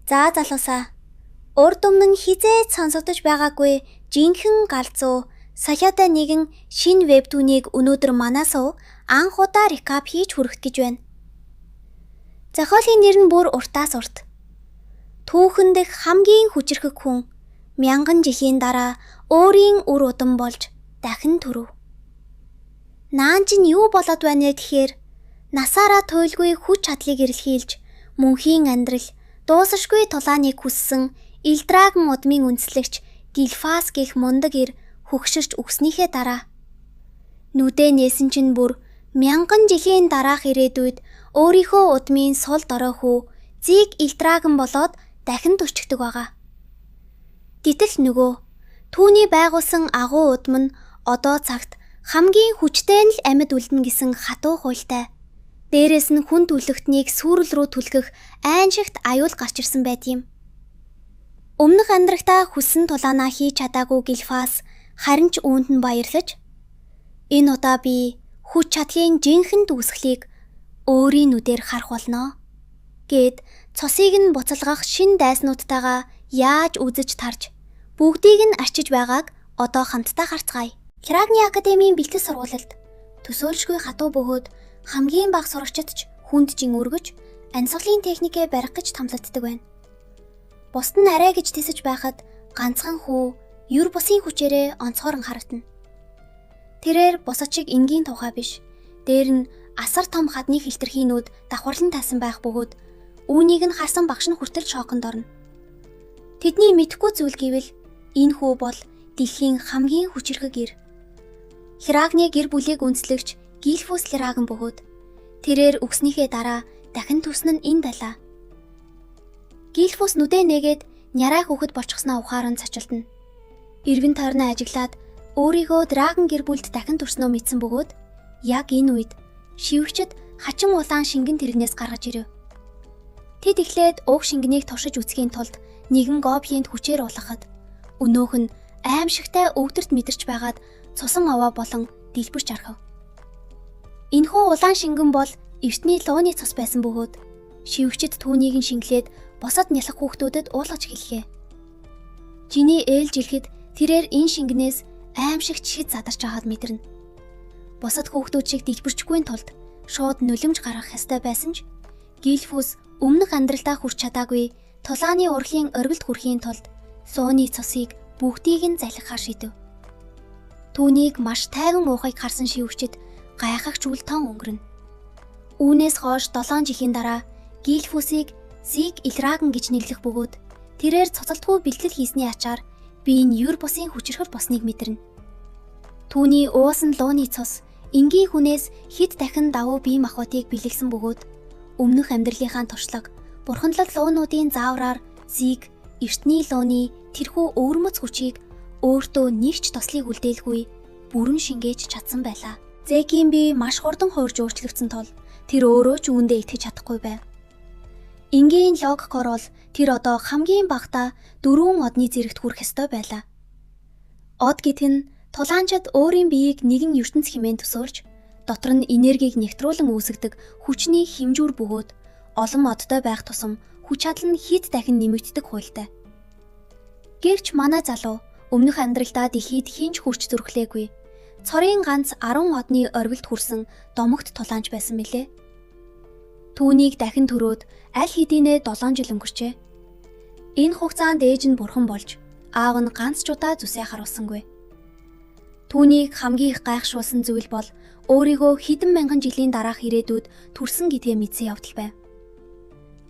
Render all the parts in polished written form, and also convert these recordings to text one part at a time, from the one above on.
За залуусаа. Урд өмнө хизээд сонсогдож байгаагүй жинхэнэ галзуу Саяатай нэгэн шинэ вебтүүнийг өнөөдөр манасуу анх удаа рекап хийж хүргэх гэж байна. Зохиолын нэр нь бүр уртаас урт. Түүхэн дэх хамгийн хүчирхэг хүн мянган жилийн дараа өөрийн үр удам болж дахин төрөв. Наан чинь юу болоод байна гэхээр насаараа туйлгүй хүч чадлыг эрэлхийлж мөнхийн амьдрал дуусашгүй тулааныг хүссэн Илдрагон удмын үндэслэгч Гилфас гэх мундаг ир хөгшөрч өгснийхээ дараа нүдэ нээсэн чинь бүр мянган жилийн дараах ирээдүйд өөрийнхөө удмын сул дорой хүү Зиг Илдрагон болоод дахин төрчихдөг байгаа. Гэтэл нөгөө түүний байгуулсан агуу удам нь одоо цагт хамгийн хүчтэй нь л амьд үлдэнэ гэсэн хатуу хуйлтай. Дээрээс нь хүн түлхтнийг сүрэл рүү түлхэх айншигт аюул гарч ирсэн байт юм. Өмнөх амьдрахтаа хүссэн тулаанаа хийж чадаагүй Гилфас харин ч үүнд нь баярлаж энэ удаа би хүч чадлын жинхэнэ дүсгэлийг өөрийн нүдээр харах болно гэд цосыг нь буцалгах шин дайснуудтайгаа яаж үзэж тарж бүгдийг нь арчиж байгааг одоо хамтдаа харцгаая. Хирагны академийн бэлтгэл сургуульд төсөөлшгүй хатуу бөгөөд хамгийн бага сурагчид ч хүнд жин өргөж амьсгалын техникээ барих гэж тамлагддаг байна. Бусд нь арай гэж тисэж байхад ганцхан хүү юр бусын хүчээрээ онцгойрон харагдана. Тэрээр бусад шиг энгийн тухай биш. Дээр нь асар том хадны хилтерхийнүүд давхарлан тайсан байх бөгөөд үүнийг нь харсан багш нь хүртэл шоконд орно. Тэдний мэдэхгүй зүйл гэвэл энэ хүү бол дэлхийн хамгийн хүчирхэг ир. Хирагны гэр бүлийг үндэслэгч Гилфус Лирагон бөгөөд тэрээр өгснийхээ дараа дахин төрсөн нь энэ байлаа. Гилфус нүдэ нээгээд нярай хүүхэд болчихсноо ухаан цачилдана. Иргэн тойрноо ажиглаад өөрийгөө драгон гэр бүлд дахин төрснөө мэдсэн бөгөөд яг энэ үед шивгчд хачин улаан шингэн тэрэгнээс гаргаж ирэв. Тэд эхлээд уг шингэнийг туршиж үзхийн тулд нэгэн гоблинд хүчээр улгахад өнөөх нь аимшигтай өвдөрт мэдэрч байгаад цусан аваа болон дэлбэрч архав. Энэхүү улаан шингэн бол эртний лууны цус байсан бөгөөд шивгчд түүнийг нь шингэлээд босод нялх хүүхдүүдэд уулгаж хэлхээ. Жиний ээлж ирэхэд тэрээр энэ шингэнээс аимшигт шид задарч байгааг мэдэрнэ. Босод хүүхдүүд шиг дэлбэрчгүй тулд шууд нулимж гаргах ёстой байсан ч Гилфус өмнөх амьдралдаа хүрч чадаагүй тулааны урлагийн оргилд хүрэхийн тулд лууны цусыг бүгдийг нь залхихаар шийдэв. Түүнийг маш тайван уухыг харсан шивгчд гайхагч үл тон өнгөрнө. Үүнээс хойш 7 жилийн дараа Гилфусыг Зиг Илдрагон гэж нэрлэх бөгөөд тэрээр цоцолтгүй бэлтгэл хийсний ачаар би энэ юр бусын хүчирхэр босныг мэдэрнэ. Түүний уусан лууны цус энгийн хүнээс хэд дахин давуу бие махбодыг бэлгэлсэн бөгөөд өмнөх амьдралынхаа туршлага бурханлаг луунуудын заавраар Зиг эртний лууны тэрхүү өвөрмөц хүчийг өөртөө нэг ч тослыг үлдээлгүй бүрэн шингээж чадсан байлаа. Зэгийн бие маш хурдан хуурж өөрчлөгдсөн тул тэр өөрөө ч үүндээ итгэж чадахгүй байв. Энгийн логикоор бол тэр одоо хамгийн багадаа 4 одны зэрэгт хүрэх ёстой байлаа. Од гэдэг нь тулаанчид өөрийн биеийг нэгэн ертөнц хэмээн төсөөлж дотор нь энергийг нэвтрүүлэн үүсгдэг хүчний хэмжүүр бөгөөд олон модтой байх тусам хүч чадал нь хэд дахин нэмэгддэг хуйлтай. Гэвч манай залуу өмнөх амьдралдаа дэлхийд хинч хүрч зүрхлээгүй. Цорын ганц 10 одны оргилд хүрсэн домогт тулаанч байсан мэлээ. Түүнийг дахин төрөөд аль хэдийнэ 7 жил өнгөрчээ. Энэ хугацаанд ээж нь бурхан болж аав нь ганц ч удаа зүсээ харуулсангүй. Түүнийг хамгийн их гайхшруулсан зүйл бол өөрийгөө хэдэн мянган жилийн дараах ирээдүйд төрсөн гэдгээ мэдсэн явдал байв.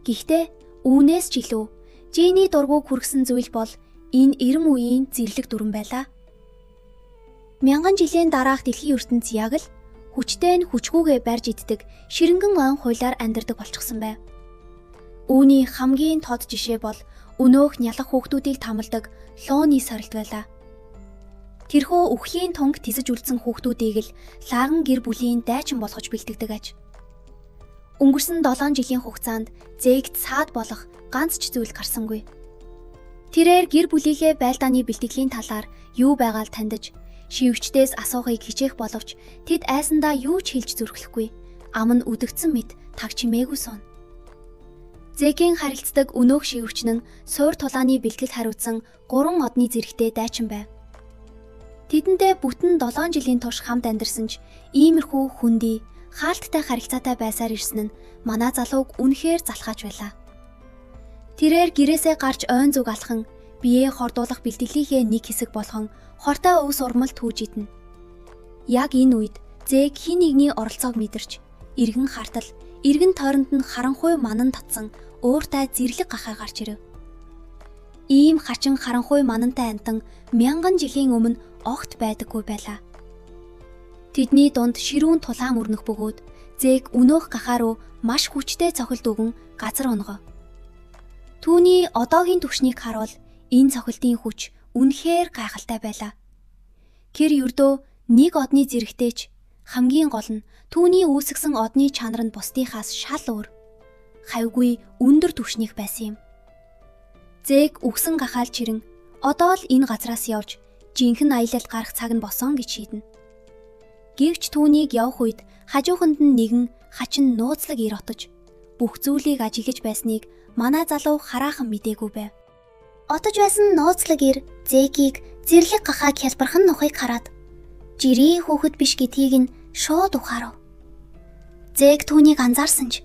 Гэхдээ үүнээс ч илүү Жиний дургуг хүргэсэн зүйл бол энэ эрэм үеийн зэрлэг дүрэн байлаа. Мянган жилийн дараах дэлхийн ертөнц яг л хүчтэй нь хүчгүйгээ барьж иддэг ширэнгэн он хуйлаар амьдардаг болчихсон байв. Үүний хамгийн тод жишээ бол өнөөх нялх хүүхдүүдийг тамалдаг лууны сорилт байлаа. Тэрхүү үхлийн тунг тисэж үлдсэн хүүхдүүдийг л лаган гэр бүлийн дайчин болгож бэлтгэдэг аж. Өнгөрсөн 7 жилийн хугацаанд зээгт саад болох ганц ч зүйл гарсангүй. Тэрээр гэр бүлийнхээ байлдааны бэлтгэлийн талаар юу байгааг таньдаж шивгчдээс асуухыг хичээх боловч тэд айсандаа юу ч хэлж зүрхлэхгүй. Ам нь үдэгдсэн мэт таг чимээгүй суун. Зэгийн харилцдаг өнөөх шивгч нь суур тулааны бэлтгэл хариуцсан 3 одны зэрэгтэй дайчин байв. Тэдэнтэй бүтэн 7 жилийн турш хамт амьдарсан ч иймэрхүү хүндий, хаалттай харилцаатай байсаар ирсэн нь манай залууг үнэхээр залхааж байлаа. Тэрээр гэрээсээ гарч ойн зүг алхан, биеэ хордуулах бэлтгэлийнхээ нэг хэсэг болгон хортой өвс урмал түүж идэнэ. Яг энэ үед Зэг хин нэгний оролцоог мэдэрч, эргэн хартал, эргэн тойронд нь харанхуй манан татсан ууртай зэрлэг гахаа гарч ирэв. Ийм хачин харанхуй манантай амтан 1000 жилийн өмнө огт байдаггүй байлаа. Тэдний дунд ширүүн тулаан өрнөх бөгөөд Зэг өнөөх гахаа руу маш хүчтэй цохилт өгөн газар онгоо. Түүний одоогийн түвшнийг харуул энэ цохилтын хүч үнэхээр гайхалтай байлаа. Гэр ердөө нэг одны зэрэгтэйч хамгийн гол нь түүний үүсгэсэн одны чанар нь бусдынхаас шал өөр. Хавьгүй өндөр түвшнийг байсан юм. Зэг үгсэн гахаал чирэн одоо л энэ газраас явж жинхэнэ аялалд гарах цаг нь босон гэж шийднэ. Гэвч түүнийг явах үед хажууханд нь нэгэн хачин нууцлаг ир отож бүх зүйлийг ажиглаж байсныг манай залуу хараахан мэдээгүй байв. Отож байсан нууцлаг ир Зэгийг зэрлэг гахааг хялбархан нухыг хараад жирийн хүүхэд биш гэдгийг нь шууд ухаарав. Зэг түүнийг анзаарсан ч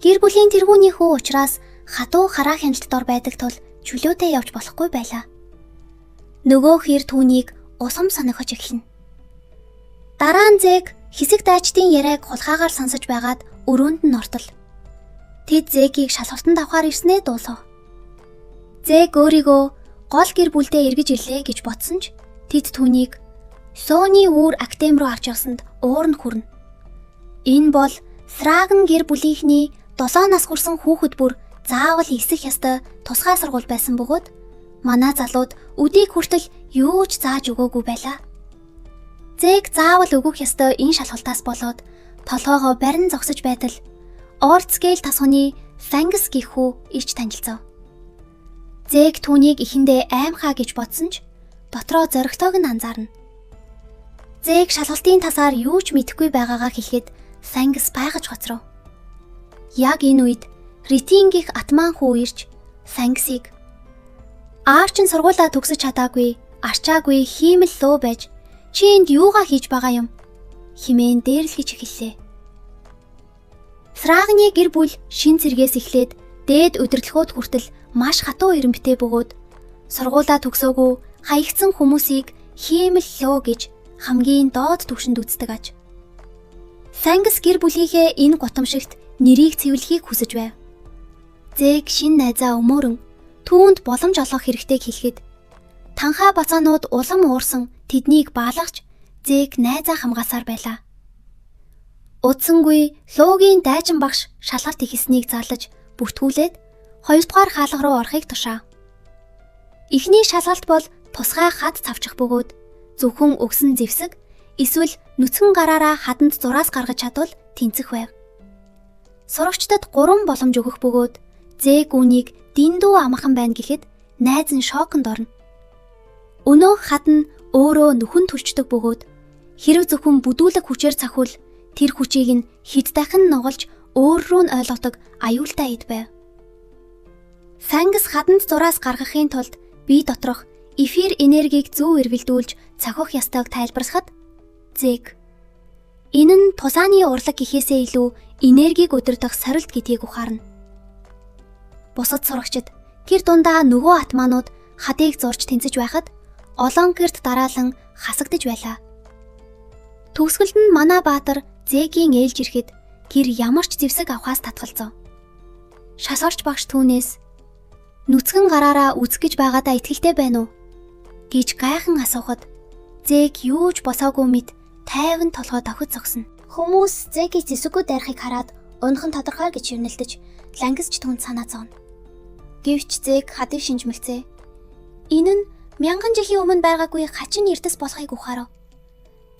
гэр бүлийн тэргүүний хүү учраас хатуу хараа хяналтдор байдаг тул чөлөөтэй явж болохгүй байлаа. Нөгөө хэр түүнийг усам сонирхож эхэлнэ. Дараа нь Зэг хэсэг дайчдын яриаг хулгаагаар сонсож байгаад өрөөнд нь ортол. Тэд Зэгийг шалгалтанд авахар ирснээ дуулав. Зэг өөрийгөө гол гэр бүлдээ эргэж ирлээ гэж бодсон ч тэд түүнийг Сооны үүр актем руу авч явсанд уур нь хүрнэ. Энэ бол Срагн гэр бүлийнхний 7 нас хүрсэн хүүхэд бүр заавал эсэх ёстой тусгай сургууль байсан бөгөөд манай залууд өдийг хүртэл юу ч зааж өгөөгүй байлаа. Зэг заавал өгөх ёстой энэ шалгалтаас болоод толгоогоо барин зогсож байтал Орцгейл тасганы Фангс гэх хүү ирж танилцав. Зэг түүнийг эхэндээ аймхаа гэж бодсон ч дотроо зоригтойг нь анзаарна. Зэг шалгалтын тасаар юу ч мэдэхгүй байгаагаа хэлэхэд Фангс байгаж хоцров. Яг энэ үед Ритин гих атман хүү ирж Фангсыг "Аав чинь сургуулаа төгсөж чадаагүй, арчаагүй хиймэл лөө байж чи энд юугаа хийж байгаа юм?" хэмээн дээрлэж эхэллээ. Срагны гэр бүл шин цэргээс эхлээд дээд удирдлагууд хүртэл маш хатуу эренбитэй бөгөөд сургуулаа төгсөөгүй хаягдсан хүмүүсийг хиймэл лөө гэж хамгийн доод түвшинд үздэг аж. Фангс гэр бүлийнхээ энэ гутамшигт нэрийг цэвэрлэхийг хүсэж байв. Зэг шин найзаа өмөөрөн түүнд боломж олгох хэрэгтэйг хэлэхэд танхаа бацаанууд улам уурсан тэднийг баалгаж Зэг найзаа хамгаасаар байлаа. Удсангүй луугийн дайчин багш шалгалт ихснийг зарлаж бүртгүүлээд 2 дугаар хаалга руу орохыг тушаав. Эхний шалгалт бол тусгай хад цавчих бөгөөд зөвхөн өгсөн зэвсэг эсвэл нүцгэн гараараа хаданд зураас гаргаж чадвал тэнцэх байв. Сурагчдад 3 боломж өгөх бөгөөд Зэг үүнийг дэндүү амархан байна гэхэд найз нь шоконд орно. Өнөөх хад нь өөрөө нүхэн төлчдөг бөгөөд хэрэг зөвхөн бүдүүлэг хүчээр цахивал тэр хүчийг нь хэд дахин нугалж өөр рүү нь ойлгодог аюултай эд байв. Фангс хаданд зураас гаргахын тулд бие доторх эфир энергийг зөв эргэлдүүлж цохих ёстойг тайлбарлахад Зэг энэ нь тусааны урлаг гэхээсээ илүү энергийг өдөрдөх сорилт гэдгийг ухаарна. Бусад сурагчид тэр дундаа нөгөө атманууд хадыг зурж тэнцэж байхад олон гэрт дараалан хасагдж байлаа. Төгсгөлд нь манай баатар Зэгийн ээлж ирэхэд гэр ямар ч зэвсэг авахаас татгалзав. Шасарч багш түүнээс "Нүцгэн гараараа үзгэж байгаадаа итгэлтэй байна уу?" гэж гайхан асуухад Зэг юу ч босоогүй мэд тайван толгой тохид зогсно. Хүмүүс Зэгийн зэвсэггүй дайрахыг хараад унхан тодорхой гэж шивнэлдэж лангисч түнд санаа зовно. Гэвч Зэг хадыг шинжмэлцээ. Энэ нь 1000 жилийн өмнө байгаагүй хачин эрдэс болохыг ухаарав.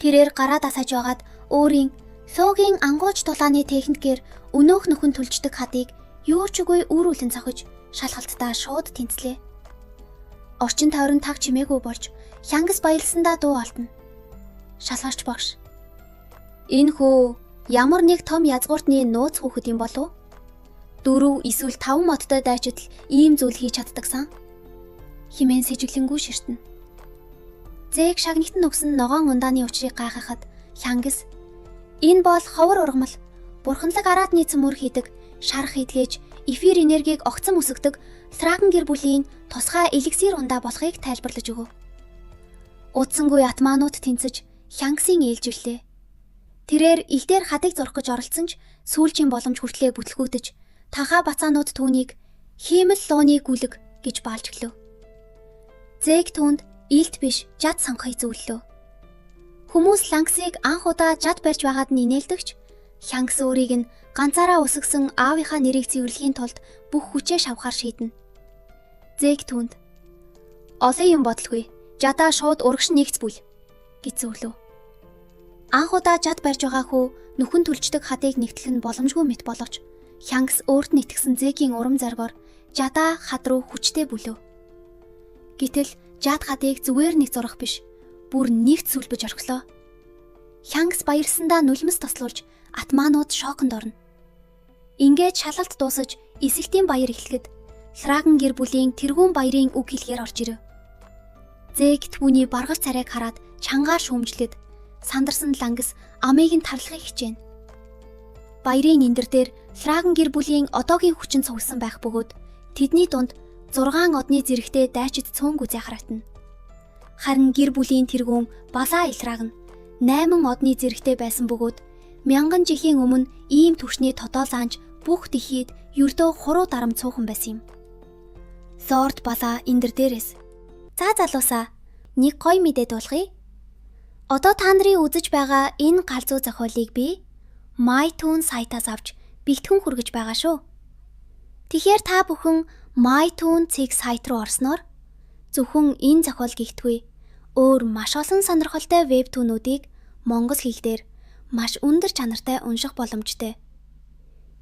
Тэрээр гараа дасаж байгаад өөрийн Луугийн ангууч тулааны техникээр өнөөх нөхөн төлждөг хадыг юу ч үгүй үүрүүлэн цохиж шалгалтаа шууд тэнцлээ. Орчин тойрон таг чимээгүй болж Хянгас баялсандаа дуу олдно. Шалгарч багш. "Энэ хүү ямар нэг том язгууртны нууц хүүхэд юм болов?" 4 эсвэл 5 модтой дайчид л ийм зүйл хийж чаддагсан хэмээн сэжиглэнгүй ширтэнэ. Зээг шагнагтан өгсөн ногоон ундааны учрыг гайхахад Хянгас энэ бол ховор ургамал, бурханлаг араад нийцэн мөр хийдэг, шарах идгээж эфир энергийг огцом үсгдэг Сраган гэр бүлийн тусгай эликсир ундаа болохыг тайлбарлаж өгөв. Удсангүй атманууд тэнцэж Хянгасын ээлжвэлээ. Тэрээр ил дээр хадыг зурх гэж оролцсон ч сүүлчийн боломж хүртлээ бүтлгүүтэж танхаа бацаанууд түүнийг хиймэл лууны гүлэг гэж баалж гэлөө. Зээг түүнд илт биш жад сонгохыг зөвлөлөө. Хүмүүс Лангсыг анх удаа жад барьж байгаад нь инээлдэгч Хянгас өөрийг нь ганцаараа үсгсэн аавынхаа нэрийг цэвэрлэхийн тулд бүх хүчээ шавхаар шийднэ. Зээг түүнд олон юм бодлогүй, жадаа шууд урагш нэгц бүл гэж зөвлөв. Анх удаа жад барьж байгаа хүү нөхөн түлждэг хадыг нэгтгэх нь боломжгүй мэт боловч Хянгас өөрт нэгтгсэн Зээгийн урам зоригоор жадаа хад руу хүчтэй бүлөө. Гэтэл жад хадыг зүгээр нэг зурах биш, бүр нэгт сүлбэж орхилоо. Хянгас баярлсандаа нулимс тослуулж атманууд шоконд орно. Ингээд шалалт дуусаж эсэлтийн баяр эхлэхэд Сраган гэр бүлийн тэргүүн баярын үг хэлгээр орж ирэв. Зээг түүний баргал царайг хараад чангаар шүүмжлээд сандарсан Лангас амийг нь тарлахыг хичээнэ. Баярын эндэр дээр Сраган гэр бүлийн одоогийн хүчин цугсан байх бөгөөд тэдний дунд 6 одны зэрэгтэй дайчид цөөнгүй зайхаратна. Харин гэр бүлийн тэргүүн Балаа Илраг нь 8 одны зэрэгтэй байсан бөгөөд 1000 жилийн өмнө ийм түвшний тодоолаанж бүх дэлхийд ердөө хуруу дарам цуухан байсан юм. Сорд Балаа эндэр дээрээс "За залуусаа, нэг гой мэдээ дуулгая. Одоо та нарын үзэж байгаа энэ галзуу зохиолыг би MyToon сайтаас авч бэлтгэн хүргэж байгаа шүү. Тэгэхээр та бүхэн MyToon сайт руу орсноор зөвхөн энэ зохиол гихтгүй өөр маш олон сонирхолтой вебтүүнүүдийг монгол хэлээр маш өндөр чанартай унших боломжтой.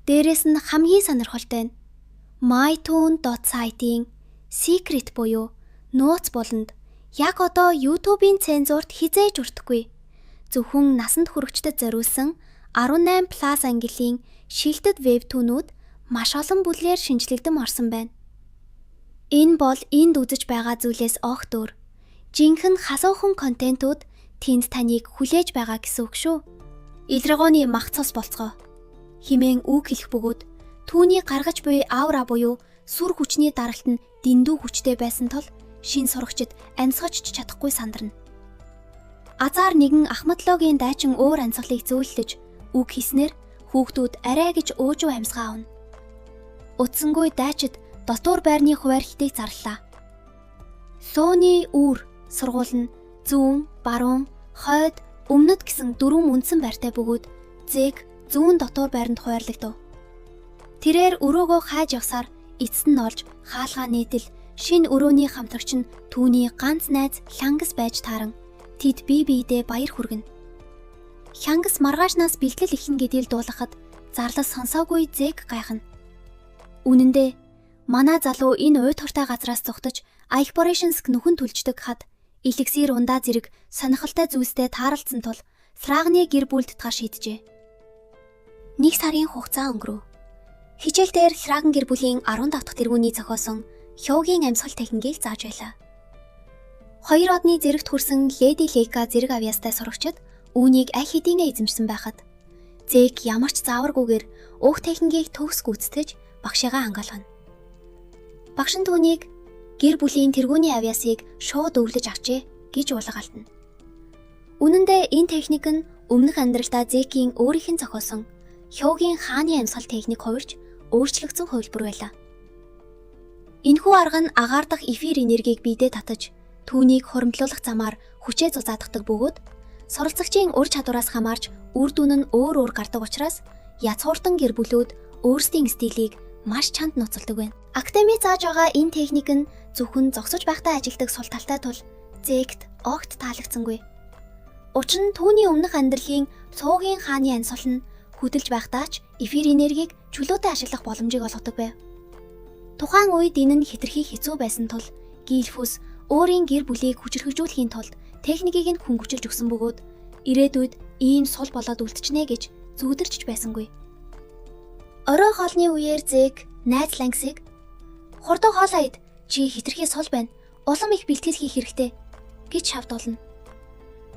Дээрээс нь хамгийн сонирхолтой нь MyToon.site-ийн secret буюу нууц болонд яг одоо YouTube-ийн цензурт хизээж өртөхгүй. Зөвхөн насанд хүрэгчдэд зориулсан 18+ ангиллын шилдэт вебтүүнүүд маш олон бүлгээр шинжилэгдэн орсон байна. Энэ бол энд үзэж байгаа зүйлээс огт өөр. Жинхэнэ хасуухан контентууд тэнд таныг хүлээж байгаа гэсэн үг шүү. Илрагооны мах цус болцгоо химэн үг хэлэх бөгөөд түүний гаргаж буй аура буюу сүр хүчний даралт нь дэндүү хүчтэй байсан тул шин сурагчид амьсгаж чадахгүй сандарна. Азар нэгэн Ахмадлогийн дайчин өөр амьсгалыг зөөллөж үг хийснээр хүүхдүүд арай гэж өөжөө амьсгаа авна. Утсангүй дайчид дотуур байрны хуваар хитийг зарлаа. Сууны үүр сургууль нь зүүн, баруун, хойд, өмнөд гэсэн 4 үндсэн байртай бөгөөд Зээг зүүн дотуур байранд хуваарлагдав. Тэрээр өрөөгөө хайж явсаар эцэст нь олж хаалгаа нийтэл шин өрөөний хамтрагч нь түүний ганц найз Хянгас байж тааран тэд бие биедээ баяр хүргэнэ. Хянгас маргаашнаас бэлтгэл эхлэн гэдгийг дуулгахад зарлал сонсоогүй Зээг гайхна. Үнэн дээр манай залуу энэ уйд хортой газраас зүхтэж Explorations нөхөн түлждэг хад эликсир ундаа зэрэг сонирхолтой зүйлстэй тааралцсан тул Срагны гэр бүл татгаа шийджээ. 1 сарын хугацаа өнгөрөв. Хичээл дээр Сраган гэр бүлийн 15 дахь тэргүүний зохиосон Хёгийн амьсгал техникийг зааж байлаа. 2 одны зэрэгт хүрсэн Леди Лейка зэрэг авьяастай сурагчид үүнийг аль хэдийнэ эзэмшсэн байхад Зээг ямар ч зааваргүйгээр уг техникийг төгс гүйцэтгэж багшигаа хангаалгана. Багш нь түүнийг гэр бүлийн тэргүүний авьяасыг шууд өвлөж авчээ гэж уулгаалтна. Үнэн дээр энэ техник нь өмнөх амьдралдаа Зээгийн өөрийнх нь зохиосон Хёгийн хааны амьсгал техник хувирч өөрчлөгдсөн хувилбар байлаа. Энэхүү арга нь агаар дахь эфир энергийг биедээ татаж түүнийг хуримтлуулах замаар хүчээ зузааддаг бөгөөд суралцагчийн ур чадвараас хамаарч үр дүн нь өөр гардаг учраас язгууртан гэр бүлүүд өөрсдийн стилийг маш чанд нууцладаг байна. Академи зааж байгаа энэ техник нь зөвхөн зогсож байхдаа ажилдаг сул талтай тул Зээгт огт таалагдсангүй. Учир нь түүний өмнөх амьдралын суугийн хааны ансвал нь хөдөлж байхдаа ч эфир энергийг чөлөөтэй ашиглах боломжийг олгодог байв. Тухайн үед энэ нь хэтэрхий хэцүү байсан тул Гильфус өөрийн гэр бүлийг хүчрхэгжүүлэхийн тулд техникийг нь хөнгөвчилж өгсөн бөгөөд ирээдүйд ийм сул болоод үлдчихнэ гэж зүудэрч байсангүй. Орой хоолны үеэр Зэг найз Лангсыг "Хурдан хоолоо ид. Чи хитрхи сул байна. Улам их бэлтгэл хийх хэрэгтэй" гэж шавдуулна.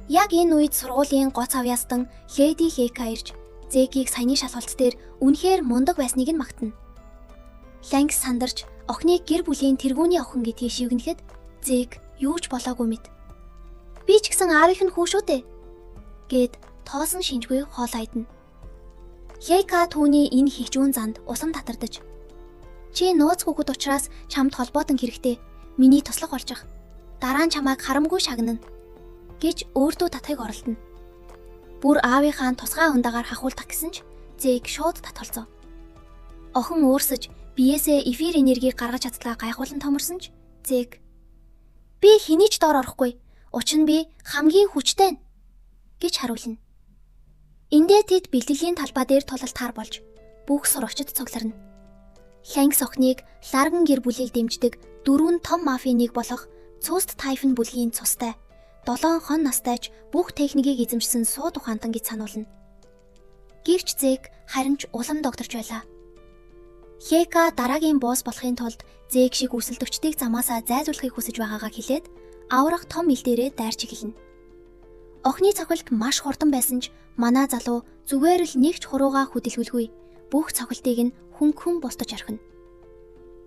Яг энэ үед сургуулийн гоц авьяастан Леди Хейка ирж Зэгийг саяны шалгалт дээр үнэхээр мундаг байсныг нь магтана. Лангс сандарч охиныг гэр бүлийн тэргүүний охин гэдгийг шивгэнэхэд Зэг юу ч болоогүй мэд. "Би ч гэсэн аавынх нь хүү шүү дээ" гэд тоосон шинжгүй хоолоо идэнэ. Хейка түүний энэ хэгжүүн занд усам татардаж "Чи нууц хүүхэд учраас чамд холбоотон хэрэгтэй. Миний туслах олжих. Дараа нь чамайг харамгүй шагнана" гэж өөртөө татахыг оролдоно. Бүр аавынхаа тусгай ундагаар хахуулдах гэсэн ч Зэг шууд татгалзав. Охин өөрсөж биеэсээ эфир энергийг гаргаж чадлаа гайхуулан томорсон ч Зэг "Би хэний ч доор орохгүй. Учир нь би хамгийн хүчтэй" гэж хариулна. Эндээ тэд бэлтгэлийн талбай дээр тулалтаар болж бүх сурагчид цугларна. Лангс охиныг Ларган гэр бүлийг дэмждэг 4 том мафийн нэг болох Цуст Тайфн бүлгийн цустай 7 хон настайч бүх техникийг эзэмшсэн сууд ухаантан гэж сануулна. Гэвч Зэг харин ч улам докторч байлаа. Хейка дараагийн босс болохын тулд Зэг шиг үсэлтөвчдийг замаасаа зайлуулахыг хүсэж байгаагаа хэлээд аврах том ил дээрээ дайрч эхэлнэ. Охины цохилт маш хурдан байсан ч манай залуу зүгээр л нэг ч хуруугаа хөдөлгөлгүй бүх цохилтыг нь хөнгөн бустаж орхино.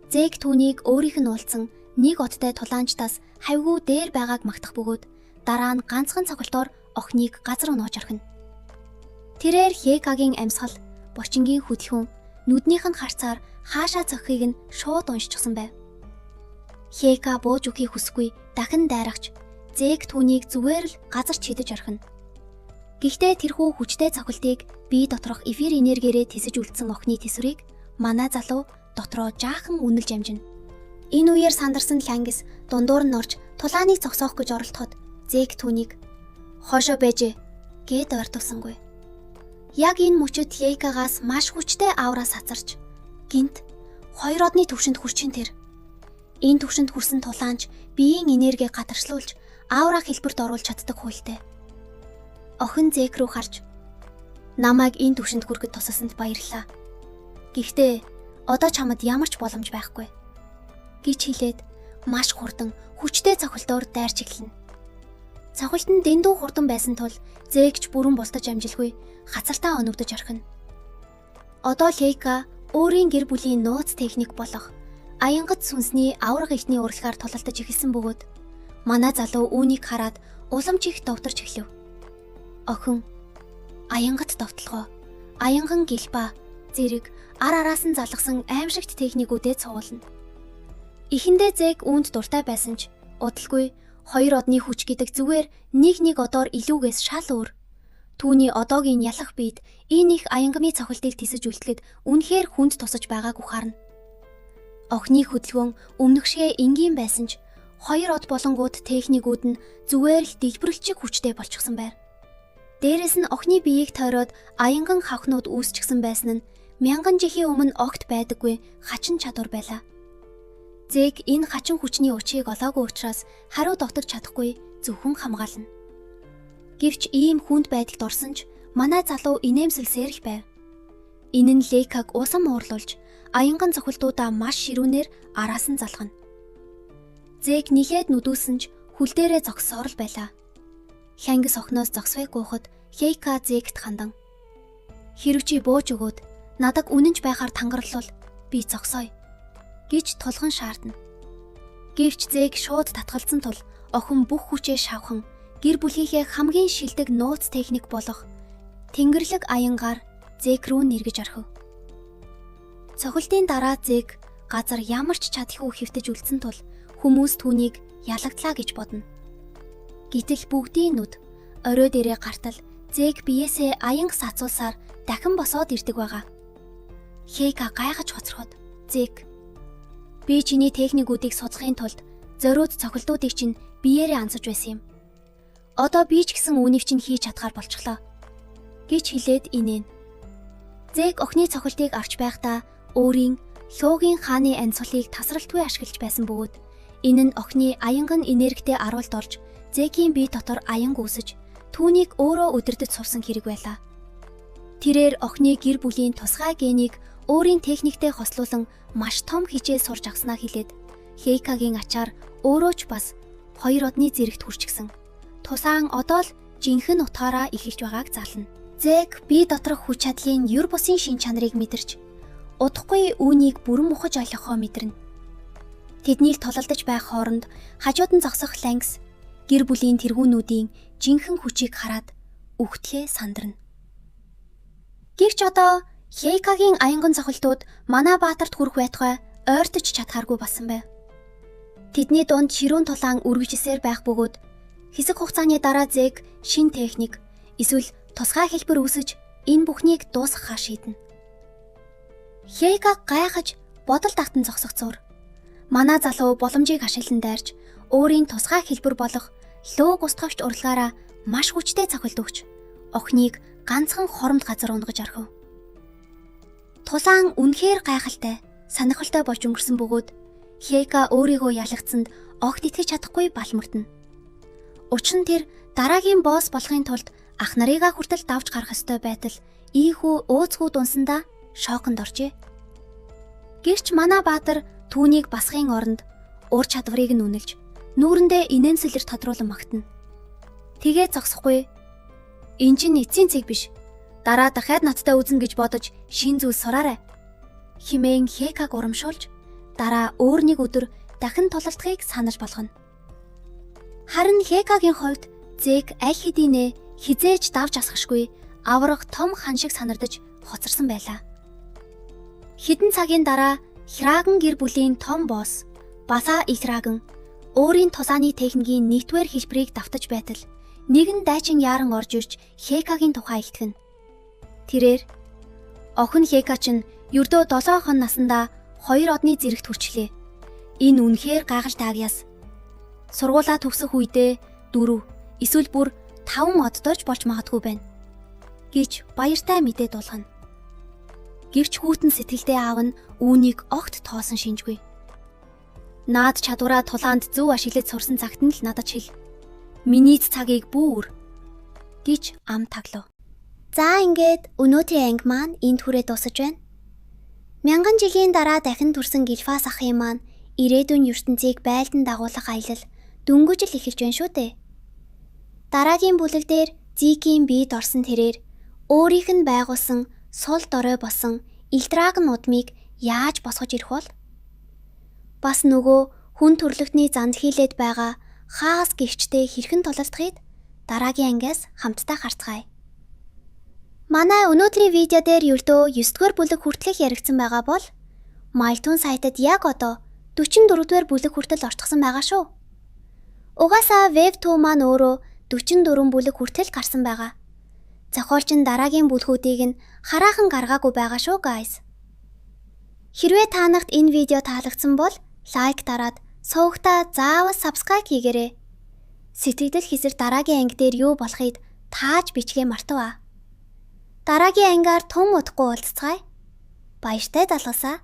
Зэг түүнийг өөрийнх нь уулзсан нэг одтой тулаанчтаас хавьгүй дээр байгааг магтах бөгөөд дараа нь ганцхан цохилтоор охиныг газар унууж орхино. Тэрээр Хейкагийн амьсгал, бочингийн хөдөлгөөн, нүднийх нь харцаар хаашаа цохихыг нь шууд уншчихсан байв. Хейка бууж өгөхийг хүсгүй дахин дайрагч Зэг түүнийг зүгээр л газар чидэж орхино. Гэхдээ тэрхүү хүчтэй цохилтыг бие доторх эфир энергиэрээ тисэж үлдсэн охины тэсврийг манай залуу дотроо жаахан үнэлж амжина. Энэ үеэр сандарсан Лангс дундуур нь орж тулааныг зогсоох гэж оролдоход Зэг түүнийг "Хошоо байжээ" гэд ойртуулсангүй. Яг энэ мөчөд Хейкагаас маш хүчтэй аураас хазарч гинт 2 одны түвшинд хүрчин тэр. Энэ түвшинд хүрсэн тулаанч биеийн энергийг гадаршлуулж аура хэлбэрт оруулж чаддаг хуйлтай. Охин Зэг рүү харж "Намайг энэ түвшинд хүрэхэд тусалсанд баярлалаа. Гэхдээ одоо чамд ямар ч боломж байхгүй" гэж хэлээд маш хурдан хүчтэй цохилтоор дайрч эхэлнэ. Цохилт нь дэндүү хурдан байсан тул Зэгч бүрэн бусдаж амжилгүй хацартаа өнөгдөж орхино. Одоо Хейка өөрийн гэр бүлийн нууц техник болох аянгат сүнсний авраг ихний урлагаар тулалдаж эхэлсэн бөгөөд манай залуу үүнийг хараад уламж их довторч эхлэв. Охин аянгат довтлогоо, аянган гэлба, зэрэг ар араас нь залгасан аимшигт техникүүдэд суулна. Эхэндээ Зэг үүнд дуртай байсан ч удалгүй 2 одны хүч гэдэг зүгээр нэг одоор илүүгээс шал өөр. Түүний одоогийн ялах биед энэ их аянгамын цохилтыг тисэж үлдэхэд үнэхээр хүнд тусаж байгааг ухаарна. Охины хөдөлгөөн өмнөгшгөө энгийн байсан ч 2 од болонгууд техникүүд нь зүгээр л дэлбэрэлчиг хүчтэй болчихсон байр. Дээрээс нь охины биеийг тойроод аянган хавхнууд үүсчихсэн байсан нь мянган жилийн өмнө огт байдаггүй хачин чадвар байлаа. Зэг энэ хачин хүчний учийг олоогүй учраас хариу довтож чадахгүй зөвхөн хамгаална. Гэвч ийм хүнд байдалд орсон ч манай залуу инээмсэлсээр их байв. Энэ нь Лейкаг усам уурлуулж аянган цохилтуудаа маш ширүүнээр араас нь залгана. Зэг нилээд нүдүүлсэн ч хүл дээрээ зогссоор л байлаа. Лангс охноос зогсвыг гуйхад Хейка Зэгт хандан "Хэрв чи бууж өгөөд надад үнэнч байхаар тангарлал би зогсоё" гэж тулган шаардна. Гэвч Зэг шууд татгалзсан тул охин бүх хүчээ шавхан гэр бүлийнхээ хамгийн шилдэг нууц техник болох Тэнгэрлэг аянгаар Зэг рүү нэргэж орхив. Цохилтын дараа Зэг газар ямар ч чадхиу хэвтэж үлдсэн тул хүмүүс түүнийг ялагдлаа гэж бодно. Гэтэл бүгдийн нүд орой дээрээ гартал Зэг биеэсээ аянг сацуулсаар дахин босоод ирдэг байгаа. Хейка гайхаж хоцроход Зэг "Би чиний техникүүдийг судлахын тулд зориуд цохилтуудыг чинь биеэрээ анзаж байсан юм. Одоо би ч гэсэн үүнийг чинь хийж чадхаар болчихлоо" гэж хэлээд инээн. Зэг охины цохилтыг авч байхдаа өөрийн Луугийн хааны амьсгалыг тасралтгүй ашиглаж байсан бөгөөд энэ нь охины аянган энергитэй аруулд орж Зэгийн бие дотор аянг үүсэж түүнийг өөрөө удирдах сурсан хэрэг байлаа. Тэрээр охины гэр бүлийн тусгай генийг өөрийн техниктэй хослуулан маш том хичээл сурч авснаа хэлээд Хейкагийн ачаар өөрөө ч бас 2 одны зэрэгт хүрчихсэн. Тусаан одоо л жинхэнэ утгаараа эхэлж байгааг зална. Зэг бие доторх хүч чадлын юр бусын шин чанарыг мэдэрч удахгүй үүнийг бүрэн мухаж ойлгохоо мэдэрнэ. Тэднийг тулалдаж байх хооронд хажууд нь зогсох Лангс гэр бүлийн тэргүүнүүдийн жинхэнэ хүчийг хараад үхтлээ сандарна. Гэвч одоо Хейкагийн аянган цохилтууд манай баатарт хүрэх байтугай ойртож чадхааргүй болсон байв. Тэдний дунд ширүүн тулаан үргэлжсээр байх бөгөөд хэсэг хугацааны дараа Зэг шин техник эсвэл тусгай хэлбэр үүсэж энэ бүхнийг дуусгахаа шийднэ. Хейка гайхаж бодол тагтан зогсогцоор манай залуу боломжийг ашиглан дайрч өөрийн тусгай хэлбэр болох лөөг устгавч урлагаараа маш хүчтэй цохилт өгч охиныг ганцхан хоромт газар унгаж орхив. Тулаан үнэхээр гайхалтай, сонирхолтой болж өнгөрсөн бөгөөд Хейка өөрийгөө ялагдсанд огт итгэж чадахгүй балмөрдөнө. Учир нь тэр дараагийн босс болохын тулд ах нарыгаа хүртэл давж гарах ёстой байтал ийхүү өөцгүүд унсандаа шоконд оржээ. Гэрч манай баатар түүнийг басхын оронд ур чадварыг нь үнэлж нүүрэндээ инээнсэлэр тодруулан магтана. Тэгээ зогсохгүй. Энэ чинь эцсийн цэг биш. Дараа дахиад надтай үзнэ гэж бодож шин зүйл сураарай. Химэн Хейкаг урамшуулж дараа өөр нэг өдөр дахин тулалдахыг санаж болгоно. Харин Хейкагийн хувьд Зэг аль хэдийнэ хизээж давж асгашгүй аврах том хан шиг санагдаж хоцорсон байлаа. Хэдэн цагийн дараа Храган гэр бүлийн том босс Баса Ихраган өөрийн тусааны техникийн нэгдүгээр хэлбэрийг давтаж байтал нэгэн дайчин яаран орж ирж Хейкагийн тухай илтгэн. Тэрээр охин Хейка чинь ердөө 7 хон наснда 2 одны зэрэгт хүрчлээ. Энэ үнэхээр гайхаж таагяас. Сургуулаа төгсөх үедээ 4 эсвэл бүр 5 оддорч болж магадгүй байна гэж баяртай мэдээд дуулгана. Гэвч хүүтэн сэтгэлдээ аав нь үүнийг огт тоосон шинжгүй. Наад чадвараа тулаанд зөв ашиглаж сурсан цагт нь л надад хэл. Миний цагийг бүүр гэж ам таглав. За ингээд өнөөдрийн анги маань энд хүрээ дуусаж байна. Мянган жилийн дараа дахин төрсэн Гэлфас ахын маань ирээдүйн ертөнцийг байлдан дагуулах аялал дөнгөж л эхэлж байна шүү дээ. Дараагийн бүлэг дээр Зикийн биед орсон тэрээр өөрийнх нь байгуулсан сул дорой болсон Илдрагн удмыг яаж босгож ирэх бол? Бас нөгөө хүн төрлөختний занд хийлээд байгаа хаас гихчтэй хэрхэн тулалдахыг дараагийн ангиас хамтдаа харцгаая. Манай өнөөдрийн видео дээр ердөө 9-р бүлэг хүртэлх яригдсан байгаа бол MyToon сайтад яг одоо 44-р бүлэг хүртэл орчихсон байгаа шүү. Угаасаа Web2 маань өөрөө 44 бүлэг хүртэл гарсан байгаа. Зохиолч нь дараагийн бүлгүүдийг нь хараахан гаргаагүй байгаа шүү guys. Хэрвээ та нарт энэ видео таалагдсан бол лайк дараад сувгтаа заавал subscribe хийгээрэй. Сэтгэгдэл хэсэр дараагийн анги дээр юу болохыг тааж бичгээ мартав. Дараагийн ангиар тун удахгүй уулзцгаая. Баяртай залгасаа.